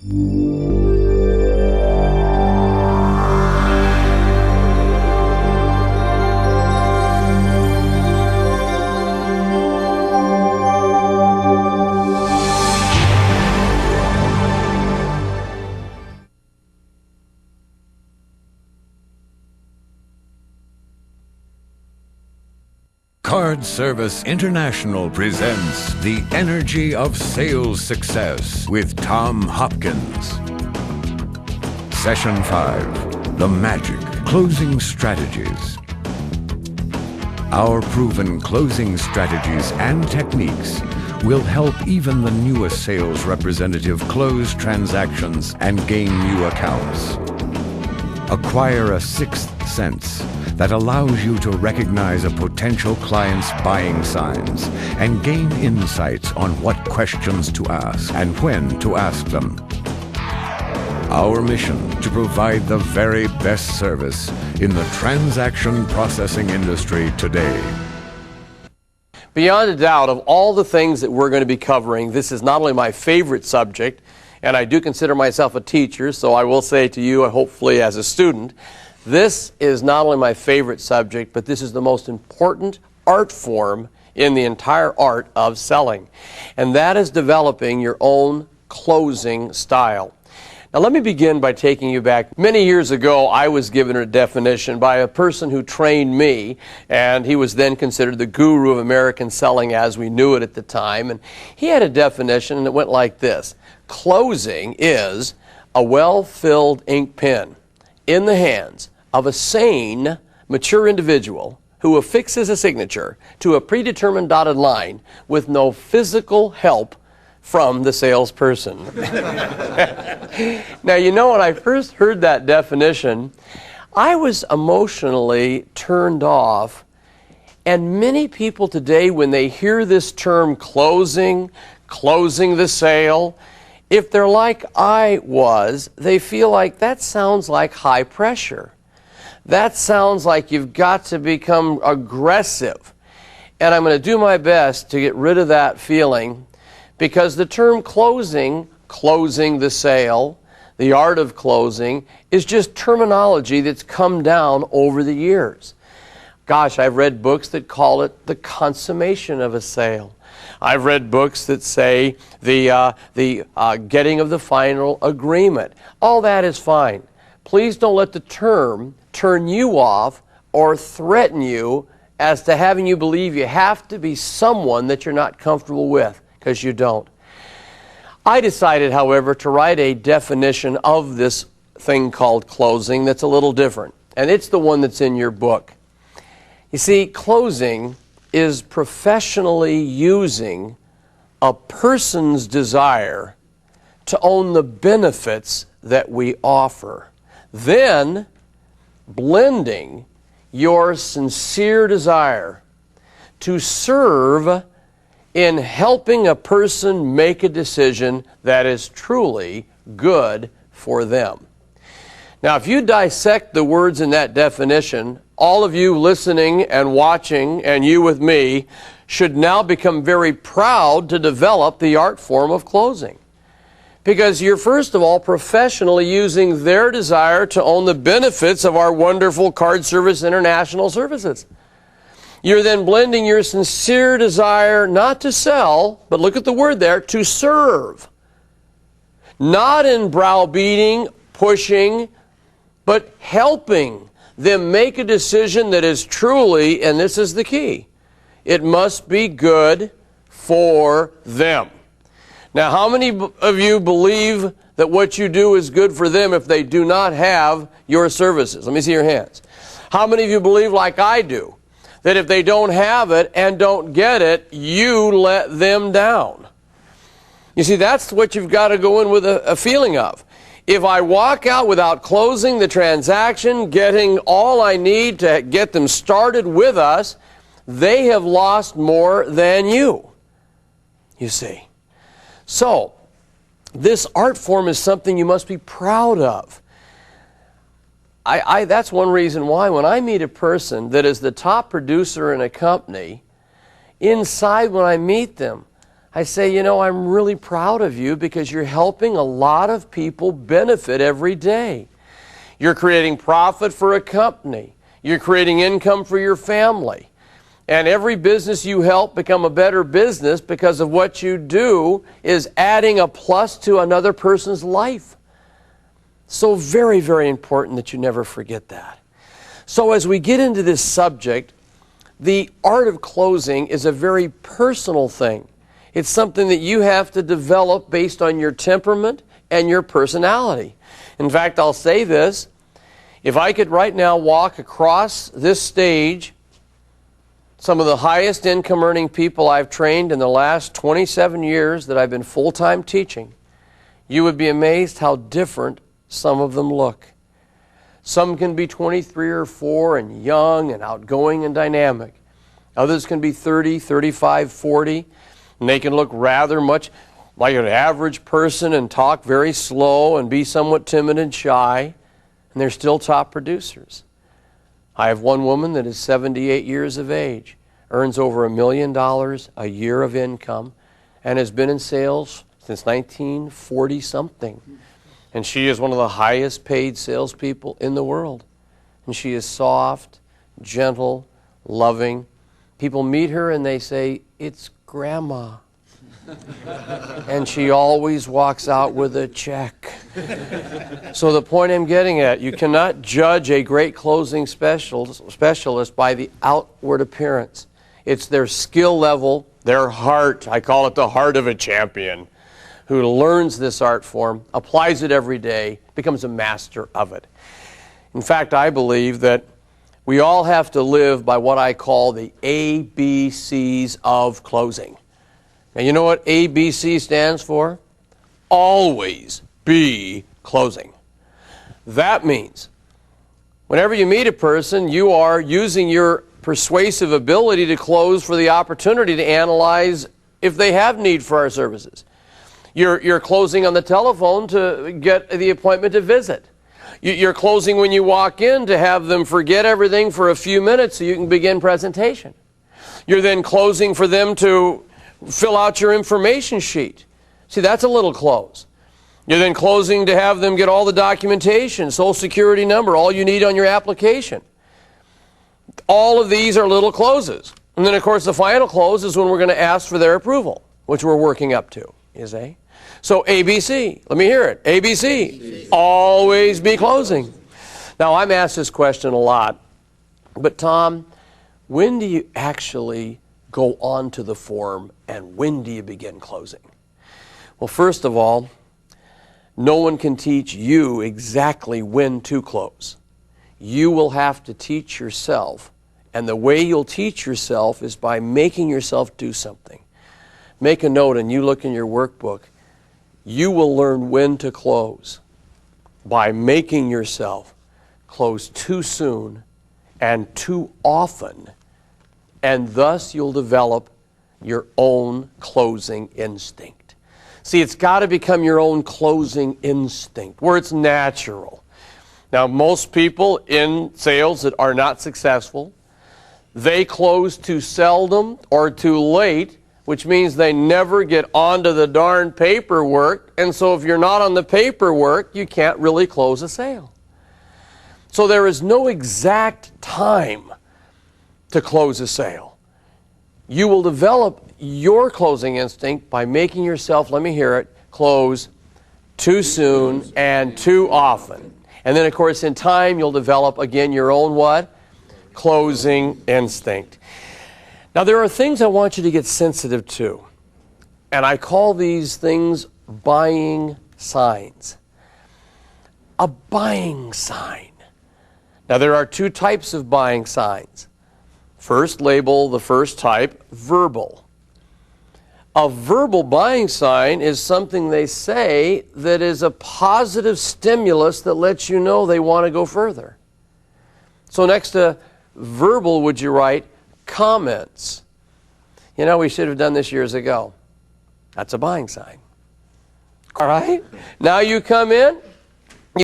Card Service International presents The Energy of Sales Success with Tom Hopkins. Session 5, The Magic, Closing Strategies. Our proven closing strategies and techniques will help even the newest sales representative close transactions and gain new accounts. Acquire a sixth sense that allows you to recognize a potential client's buying signs and gain insights on what questions to ask and when to ask them. Our mission to provide the very best service in the transaction processing industry today. Beyond a doubt, of all the things that we're going to be covering, this is not only my favorite subject, and I do consider myself a teacher, so I will say to you, hopefully as a student, this is not only my favorite subject, but this is the most important art form in the entire art of selling. And that is developing your own closing style. Now let me begin by taking you back. Many years ago, I was given a definition by a person who trained me, and he was then considered the guru of American selling as we knew it at the time. And he had a definition, and it went like this. Closing is a well-filled ink pen in the hands of a sane, mature individual who affixes a signature to a predetermined dotted line with no physical help from the salesperson. Now, you know, when I first heard that definition, I was emotionally turned off. And many people today, when they hear this term closing the sale, if they're like I was, they feel like that sounds like high pressure. That sounds like you've got to become aggressive. And I'm going to do my best to get rid of that feeling, because the term closing the sale, the art of closing, is just terminology that's come down over the years. Gosh, I've read books that call it the consummation of a sale. I've read books that say the getting of the final agreement. All that is fine. Please don't let the term turn you off or threaten you as to having you believe you have to be someone that you're not comfortable with, because you don't. I decided, however, to write a definition of this thing called closing that's a little different, and it's the one that's in your book. You see, closing is professionally using a person's desire to own the benefits that we offer, then blending your sincere desire to serve in helping a person make a decision that is truly good for them. Now, if you dissect the words in that definition, all of you listening and watching, and you with me, should now become very proud to develop the art form of closing. Because you're, first of all, professionally using their desire to own the benefits of our wonderful Card Service International services. You're then blending your sincere desire not to sell, but look at the word there, to serve. Not in browbeating, pushing, but helping them make a decision that is truly, and this is the key, it must be good for them. Now, how many of you believe that what you do is good for them if they do not have your services? Let me see your hands. How many of you believe, like I do, that if they don't have it and don't get it, you let them down? You see, that's what you've got to go in with a feeling of. If I walk out without closing the transaction, getting all I need to get them started with us, they have lost more than you see. So, this art form is something you must be proud of. That's one reason why when I meet a person that is the top producer in a company, inside when I meet them, I say, you know, I'm really proud of you because you're helping a lot of people benefit every day. You're creating profit for a company. You're creating income for your family. And every business you help become a better business because of what you do is adding a plus to another person's life. So very, very important that you never forget that. So as we get into this subject, the art of closing is a very personal thing. It's something that you have to develop based on your temperament and your personality. In fact, I'll say this. If I could right now walk across this stage, some of the highest income earning people I've trained in the last 27 years that I've been full-time teaching, you would be amazed how different some of them look. Some can be 23 or 4 and young and outgoing and dynamic. Others can be 30, 35, 40, and they can look rather much like an average person and talk very slow and be somewhat timid and shy, and they're still top producers. I have one woman that is 78 years of age, earns over $1 million a year of income, and has been in sales since 1940-something. And she is one of the highest paid salespeople in the world. And she is soft, gentle, loving. People meet her and they say, "It's Grandma." And she always walks out with a check. So the point I'm getting at, you cannot judge a great closing specialist by the outward appearance. It's their skill level, their heart. I call it the heart of a champion, who learns this art form, applies it every day, becomes a master of it. In fact, I believe that we all have to live by what I call the ABCs of closing. Now, you know what ABC stands for? Always be closing. That means whenever you meet a person, you are using your persuasive ability to close for the opportunity to analyze if they have need for our services. You're closing on the telephone to get the appointment to visit. You're closing when you walk in to have them forget everything for a few minutes so you can begin presentation. You're then closing for them to fill out your information sheet. See, that's a little close. You're then closing to have them get all the documentation, Social Security number, all you need on your application. All of these are little closes. And then, of course, the final close is when we're going to ask for their approval, which we're working up to. So ABC, let me hear it. ABC, always be closing. Now, I'm asked this question a lot, but Tom, when do you actually go on to the form and when do you begin closing? Well, first of all, no one can teach you exactly when to close. You will have to teach yourself, and the way you'll teach yourself is by making yourself do something. Make a note and you look in your workbook. You will learn when to close by making yourself close too soon and too often, and thus you'll develop your own closing instinct. See, it's got to become your own closing instinct, where it's natural. Now, most people in sales that are not successful, they close too seldom or too late, which means they never get onto the darn paperwork, and so if you're not on the paperwork, you can't really close a sale. So there is no exact time to close a sale. You will develop your closing instinct by making yourself, let me hear it, close too soon and too often. And then, of course, in time, you'll develop, again, your own what? Closing instinct. Now, there are things I want you to get sensitive to, and I call these things buying signs. A buying sign. Now, there are two types of buying signs. First, label the first type verbal. A verbal buying sign is something they say that is a positive stimulus that lets you know they want to go further. So next to verbal, would you write comments? You know, we should have done this years ago. That's a buying sign. All right? Now you come in,